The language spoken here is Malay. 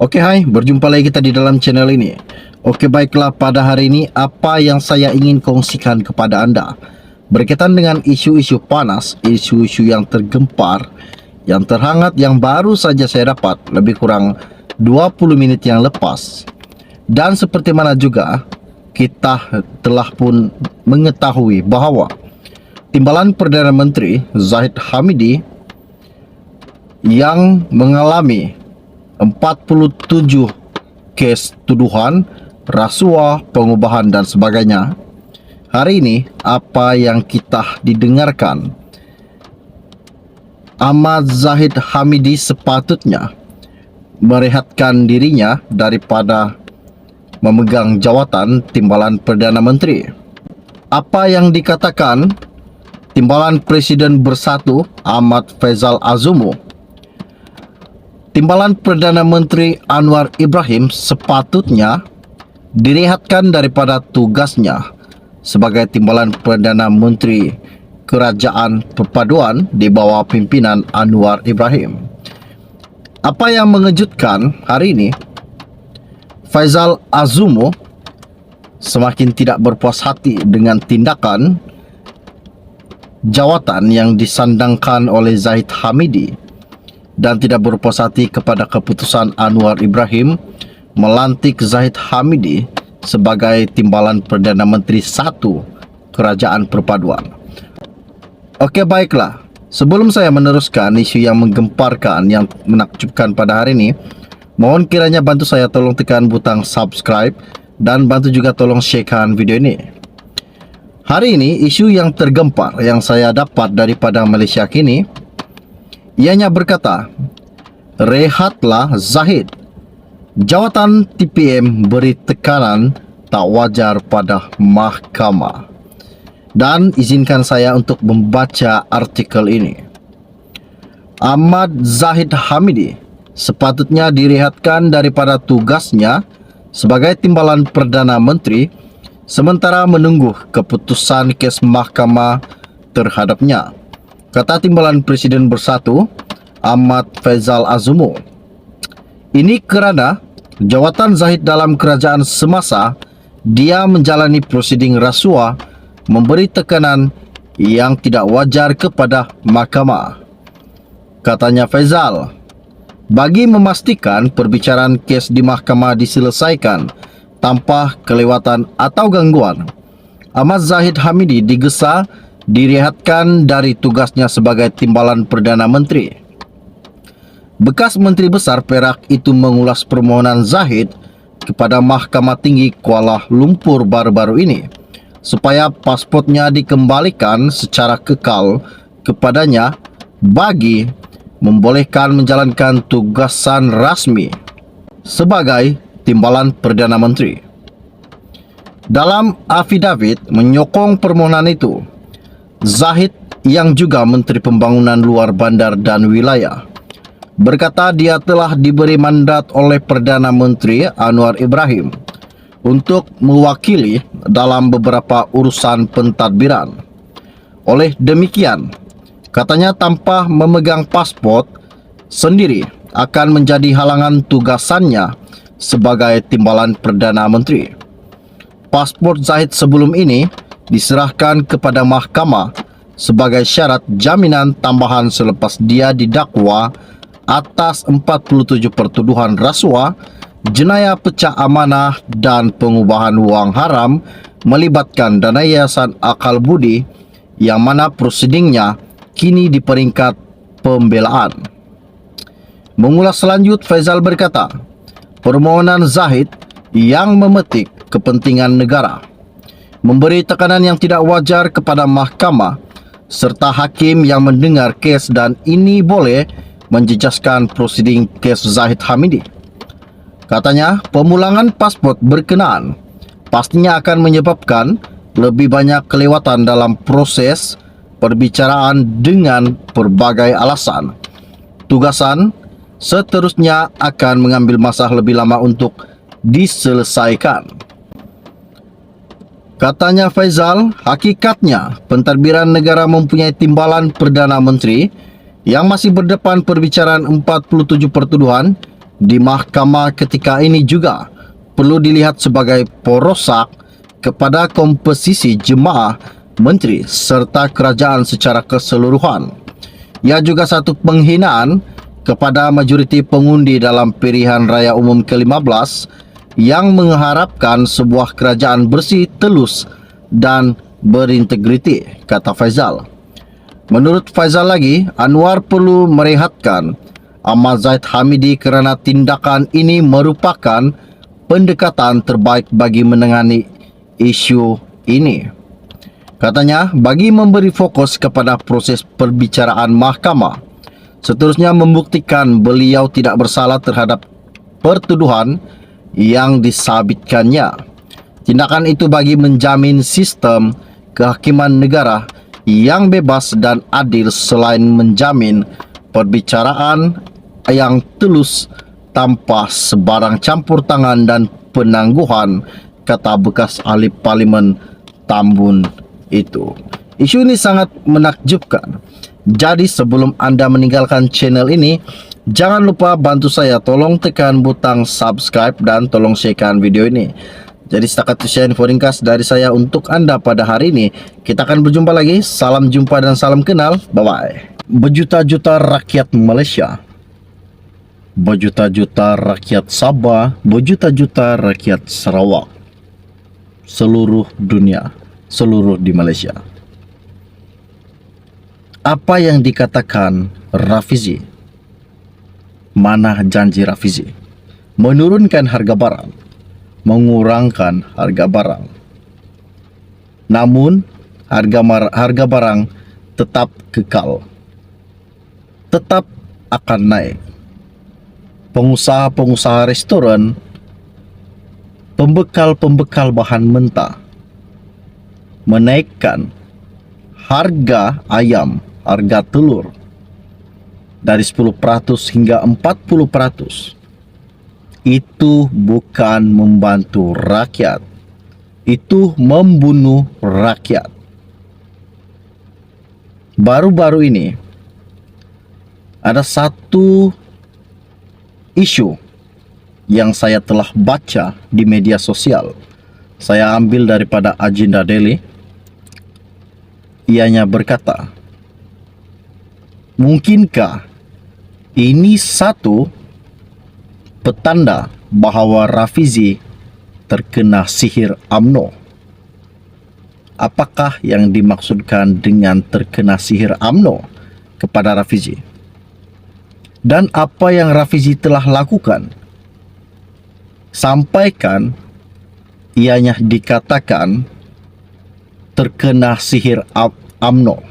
Oke, hai, berjumpa lagi kita di dalam channel ini. Oke, baiklah, pada hari ini apa yang saya ingin kongsikan kepada Anda berkaitan dengan isu-isu panas, isu-isu yang tergempar, yang terhangat, yang baru saja saya dapat lebih kurang 20 menit yang lepas. Dan seperti mana juga kita telah pun mengetahui bahawa Timbalan Perdana Menteri Zahid Hamidi yang mengalami 47 kes tuduhan rasuah, pengubahan dan sebagainya. Hari ini apa yang kita didengarkan, Ahmad Zahid Hamidi sepatutnya merehatkan dirinya daripada memegang jawatan Timbalan Perdana Menteri. Apa yang dikatakan Timbalan Presiden Bersatu Ahmad Faisal Azumu, Timbalan Perdana Menteri Anwar Ibrahim sepatutnya direhatkan daripada tugasnya sebagai Timbalan Perdana Menteri Kerajaan Perpaduan di bawah pimpinan Anwar Ibrahim. Apa yang mengejutkan hari ini, Faisal Azumu semakin tidak berpuas hati dengan tindakan jawatan yang disandangkan oleh Zahid Hamidi dan tidak berpuas hati kepada keputusan Anwar Ibrahim melantik Zahid Hamidi sebagai Timbalan Perdana Menteri 1 Kerajaan Perpaduan. Oke, baiklah. Sebelum saya meneruskan isu yang menggemparkan, yang menakjubkan pada hari ini, mohon kiranya bantu saya tolong tekan butang subscribe dan bantu juga tolong sharekan video ini. Hari ini isu yang tergempar yang saya dapat daripada Malaysia kini, ianya berkata, rehatlah Zahid. Jawatan TPM beri tekanan tak wajar pada mahkamah. Dan izinkan saya untuk membaca artikel ini. Ahmad Zahid Hamidi sepatutnya direhatkan daripada tugasnya sebagai Timbalan Perdana Menteri sementara menunggu keputusan kes mahkamah terhadapnya, kata Timbalan Presiden Bersatu Ahmad Faisal Azumu. Ini kerana jawatan Zahid dalam kerajaan semasa dia menjalani prosiding rasuah memberi tekanan yang tidak wajar kepada mahkamah. Katanya Faisal, bagi memastikan perbicaraan kes di mahkamah diselesaikan tanpa kelewatan atau gangguan, Ahmad Zahid Hamidi digesa direhatkan dari tugasnya sebagai Timbalan Perdana Menteri. Bekas Menteri Besar Perak itu mengulas permohonan Zahid kepada Mahkamah Tinggi Kuala Lumpur baru-baru ini supaya pasportnya dikembalikan secara kekal kepadanya bagi membolehkan menjalankan tugasan rasmi sebagai Timbalan Perdana Menteri. Dalam afidavit menyokong permohonan itu, Zahid yang juga Menteri Pembangunan Luar Bandar dan Wilayah berkata dia telah diberi mandat oleh Perdana Menteri Anwar Ibrahim untuk mewakili dalam beberapa urusan pentadbiran. Oleh demikian, katanya tanpa memegang pasport sendiri akan menjadi halangan tugasannya sebagai Timbalan Perdana Menteri. Pasport Zahid sebelum ini diserahkan kepada mahkamah sebagai syarat jaminan tambahan selepas dia didakwa atas 47 pertuduhan rasuah, jenayah pecah amanah dan pengubahan wang haram melibatkan dana Yayasan Akal Budi yang mana prosidingnya kini di peringkat pembelaan. Mengulas lanjut, Faisal berkata, permohonan Zahid yang memetik kepentingan negara, memberi tekanan yang tidak wajar kepada mahkamah serta hakim yang mendengar kes dan ini boleh menjejaskan prosiding kes Zahid Hamidi. Katanya, pemulangan pasport berkenaan pastinya akan menyebabkan lebih banyak kelewatan dalam proses perbicaraan dengan berbagai alasan. Tugasan seterusnya akan mengambil masa lebih lama untuk diselesaikan. Katanya Faisal, hakikatnya pentadbiran negara mempunyai Timbalan Perdana Menteri yang masih berdepan perbicaraan 47 pertuduhan di mahkamah ketika ini juga perlu dilihat sebagai porosak kepada komposisi jemaah, menteri serta kerajaan secara keseluruhan. Ia juga satu penghinaan kepada majoriti pengundi dalam pilihan raya umum ke-15 yang mengharapkan sebuah kerajaan bersih, telus dan berintegriti, kata Faizal. Menurut Faizal lagi, Anwar perlu merehatkan Ahmad Zahid Hamidi kerana tindakan ini merupakan pendekatan terbaik bagi menangani isu ini. Katanya, bagi memberi fokus kepada proses perbicaraan mahkamah, seterusnya membuktikan beliau tidak bersalah terhadap pertuduhan yang disabitkannya. Tindakan itu bagi menjamin sistem kehakiman negara yang bebas dan adil selain menjamin perbicaraan yang telus tanpa sebarang campur tangan dan penangguhan, kata bekas ahli parlimen Tambun itu. Isu ini sangat menakjubkan. Jadi sebelum anda meninggalkan channel ini, jangan lupa bantu saya, tolong tekan butang subscribe dan tolong sharekan video ini. Jadi setakat itu info ringkas dari saya untuk anda pada hari ini. Kita akan berjumpa lagi. Salam jumpa dan salam kenal. Bye-bye. Berjuta-juta rakyat Malaysia, berjuta-juta rakyat Sabah, berjuta-juta rakyat Sarawak, seluruh dunia, seluruh di Malaysia. Apa yang dikatakan Rafizi? Mana janji Rafizi? Menurunkan harga barang, mengurangkan harga barang. Namun harga barang tetap kekal, tetap akan naik. Pengusaha-pengusaha restoran, pembekal-pembekal bahan mentah menaikkan harga ayam, harga telur dari 10% hingga 40%. Itu bukan membantu rakyat, itu membunuh rakyat. Baru-baru ini ada satu isu yang saya telah baca di media sosial. Saya ambil daripada Agenda Daily. Ianya berkata, mungkinkah ini satu petanda bahawa Rafizi terkena sihir UMNO? Apakah yang dimaksudkan dengan terkena sihir UMNO kepada Rafizi? Dan apa yang Rafizi telah lakukan? Sampaikan ianya dikatakan terkena sihir UMNO.